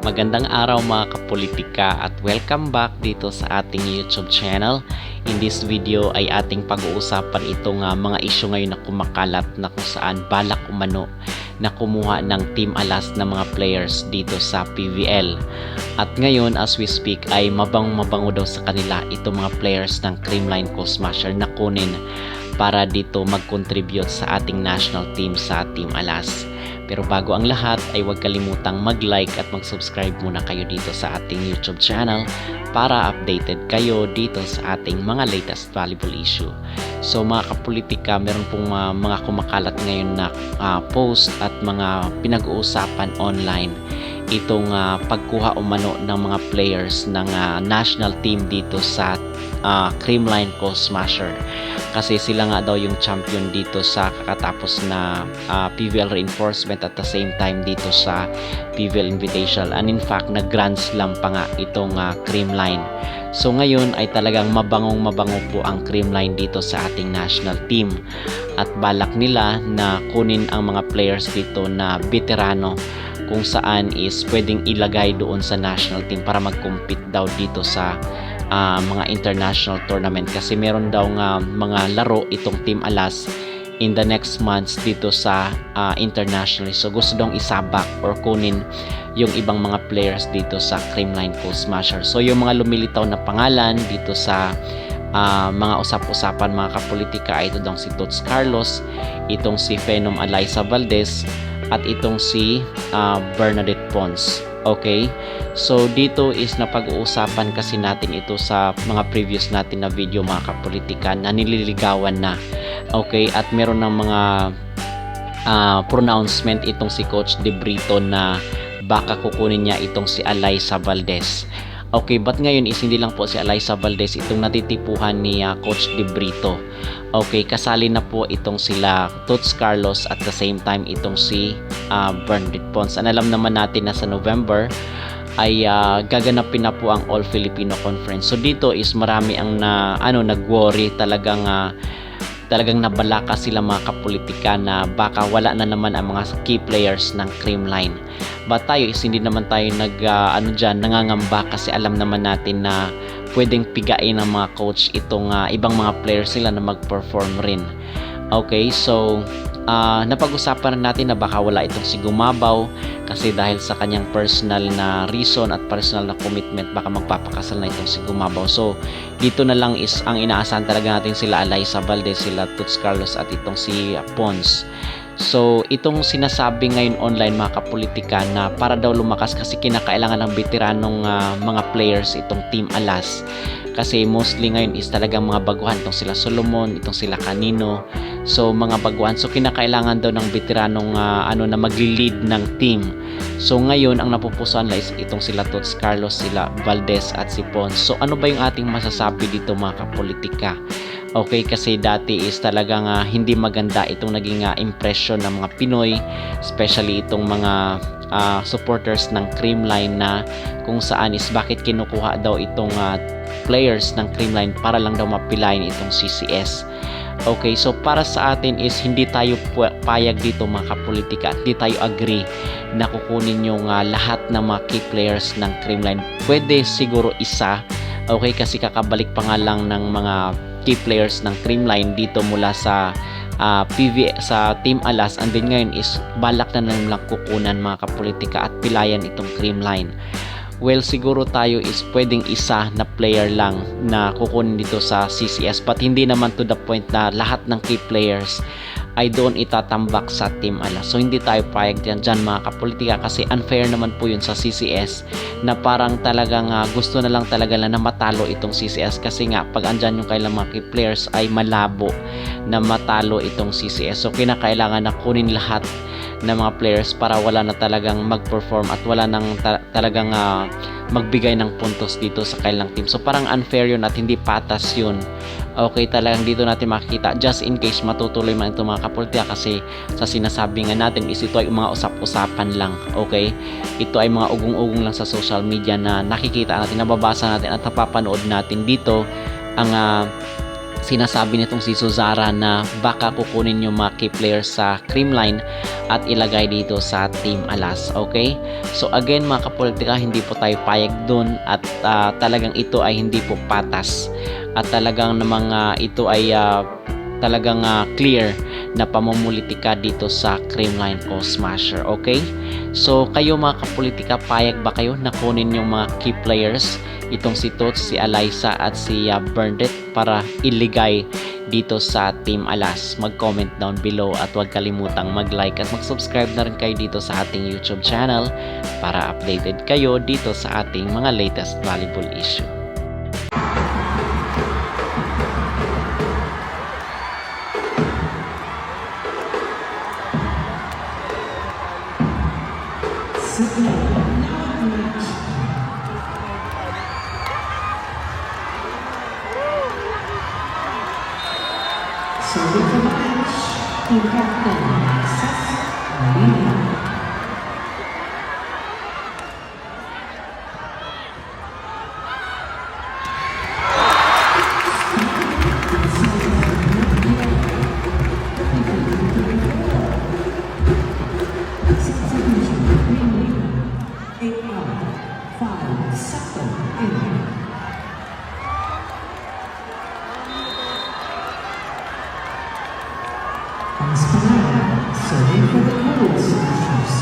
Magandang araw mga kapolitika at welcome back dito sa ating YouTube channel. In this video ay ating pag-uusapan itong mga isyu ngayon na kumakalat na kung saan balak umano na kumuha ng Team Alas na mga players dito sa PVL. At ngayon as we speak ay mabango daw sa kanila itong mga players ng Creamline Co-Smasher na kunin para dito mag-contribute sa ating national team sa Team Alas. Pero bago ang lahat ay huwag kalimutang mag-like at mag-subscribe muna kayo dito sa ating YouTube channel para updated kayo dito sa ating mga latest valuable issue. So mga kapolitika, meron pong mga kumakalat ngayon na post at mga pinag-uusapan online itong pagkuha umano ng mga players ng national team dito sa Creamline Co-Smasher. Kasi sila nga daw yung champion dito sa kakatapos na PVL reinforcement at the same time dito sa PVL Invitational, and in fact nag Grand Slam pa nga itong Creamline. So ngayon ay talagang mabango po ang Creamline dito sa ating national team at balak nila na kunin ang mga players dito na veterano kung saan is pwedeng ilagay doon sa national team para mag-compete daw dito sa mga international tournament, kasi meron daw nga mga laro itong Team Alas in the next months dito sa internationally. So gusto dong isabak or kunin yung ibang mga players dito sa Creamline Co-Smasher. So yung mga lumilitaw na pangalan dito sa mga usap-usapan mga kapolitika ay ito daw si Tots Carlos, itong si Phenom Alyssa Valdez at itong si Bernadette Pons. Okay, so dito is napag-uusapan kasi natin ito sa mga previous natin na video mga kapolitika na nililigawan na. Okay, at meron ng mga pronouncement itong si Coach De Brito na baka kukunin niya itong si Alyssa Valdez. Okay, but ngayon is hindi lang po si Alyssa Valdez itong natitipuhan ni Coach De Brito. Okay, kasali na po itong sila Tots Carlos at the same time itong si Bernadette Pons. And alam naman natin na sa November ay gaganapin na po ang All Filipino Conference. So dito is marami ang nag-worry, talagang nabalaka sila mga kapolitika na baka wala na naman ang mga key players ng Creamline. But tayo is hindi naman tayo nangangamba kasi alam naman natin na pwedeng pigain ng mga coach itong ibang mga players sila na mag-perform rin. Okay, so napag-usapan natin na baka wala itong si Gumabaw kasi dahil sa kanyang personal na reason at personal na commitment baka magpapakasal na itong si Gumabaw. So dito na lang is ang inaasahan talaga natin sila Alyssa Valdez, sila Tots Carlos at itong si Pons. So itong sinasabi ngayon online mga kapolitika na para daw lumakas kasi kinakailangan ng veteranong mga players itong Team Alas, kasi mostly ngayon is talagang mga baguhan, itong sila Solomon, itong sila Canino. So mga baguhan, so kinakailangan daw ng veteranong na magli-lead ng team. So ngayon ang napupusuan is itong sila Tots Carlos, sila Valdez at si Pons. So ano ba yung ating masasabi dito mga kapolitika? Okay, kasi dati is talagang hindi maganda itong naging impression ng mga Pinoy, especially itong mga supporters ng Creamline na kung saan is bakit kinukuha daw itong players ng Creamline para lang daw mapilayan itong CCS. Okay, so para sa atin is hindi tayo payag dito mga kapolitika, hindi tayo agree na kukunin yung lahat ng mga key players ng Creamline. Pwede siguro isa, okay, kasi kakabalik pa nga lang ng mga key players ng Creamline dito mula sa sa Team Alas, and then ngayon is balak na lang kukunan mga kapolitika at pilayan itong Creamline. Well, siguro tayo is pwedeng isa na player lang na kukunin dito sa CCS, but hindi naman to the point na lahat ng key players ay doon itatambak sa Team Alas. So hindi tayo payag dyan mga kapolitika kasi unfair naman po yun sa CCS na parang talagang gusto na lang talaga na matalo itong CCS, kasi nga pag andyan yung kailang mga key players ay malabo na matalo itong CCS. So kinakailangan na kunin lahat ng mga players para wala na talagang mag-perform at wala nang talagang magbigay ng puntos dito sa kailang team. So parang unfair yun at hindi patas yun. Okay, talagang dito natin makikita just in case matutuloy man ito mga kapolitika, kasi sa sinasabi nga natin is ito ay mga usap-usapan lang. Okay, ito ay mga ugong-ugong lang sa social media na nakikita natin, nababasa natin at napapanood natin dito ang sinasabi nitong si Suzara na baka kukunin yung mga key players sa Creamline at ilagay dito sa Team Alas. Okay? So again mga kapolitika, hindi po tayo payag dun at talagang ito ay hindi po patas at talagang namang ito ay talagang clear na pamumulitika dito sa Creamline o Smasher. Okay? So kayo mga kapolitika, payag ba kayo na kunin yung mga key players, itong si Toots, si Alyssa at si Bernadette para iligay dito sa Team Alas? Mag-comment down below at huwag kalimutang mag-like at mag-subscribe na rin kayo dito sa ating YouTube channel para updated kayo dito sa ating mga latest volleyball issue. So with the match, team captain, Seth Marina. Serving for the Cold Smashers.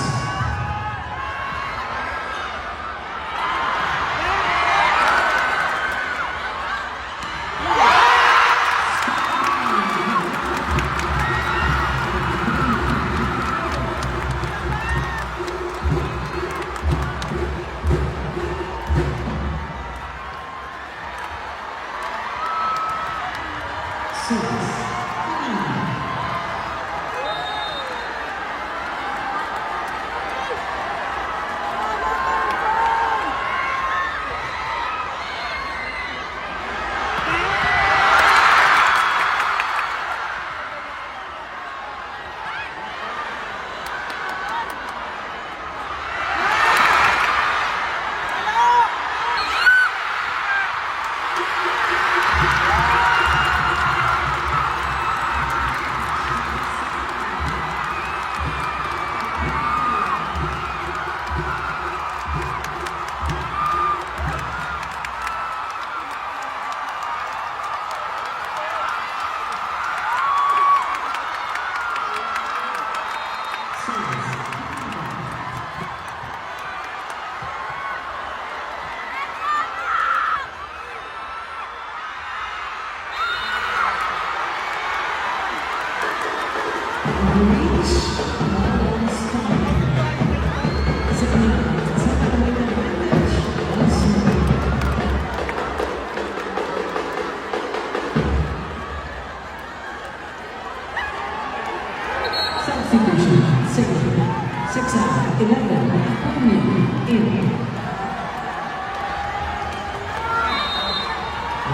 Substitution, 6 out, 11, in.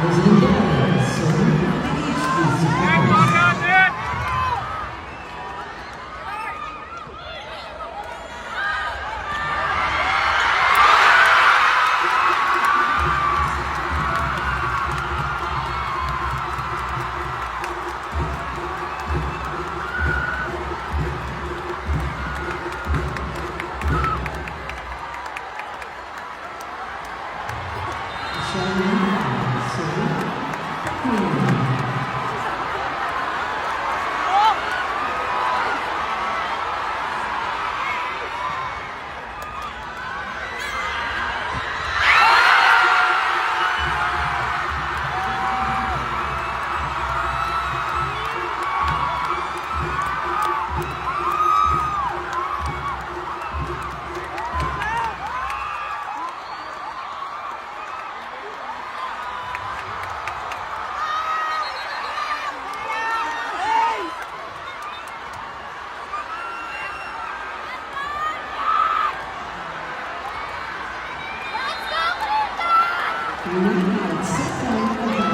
Rosalie Gallagher, serving the HBC. United set point of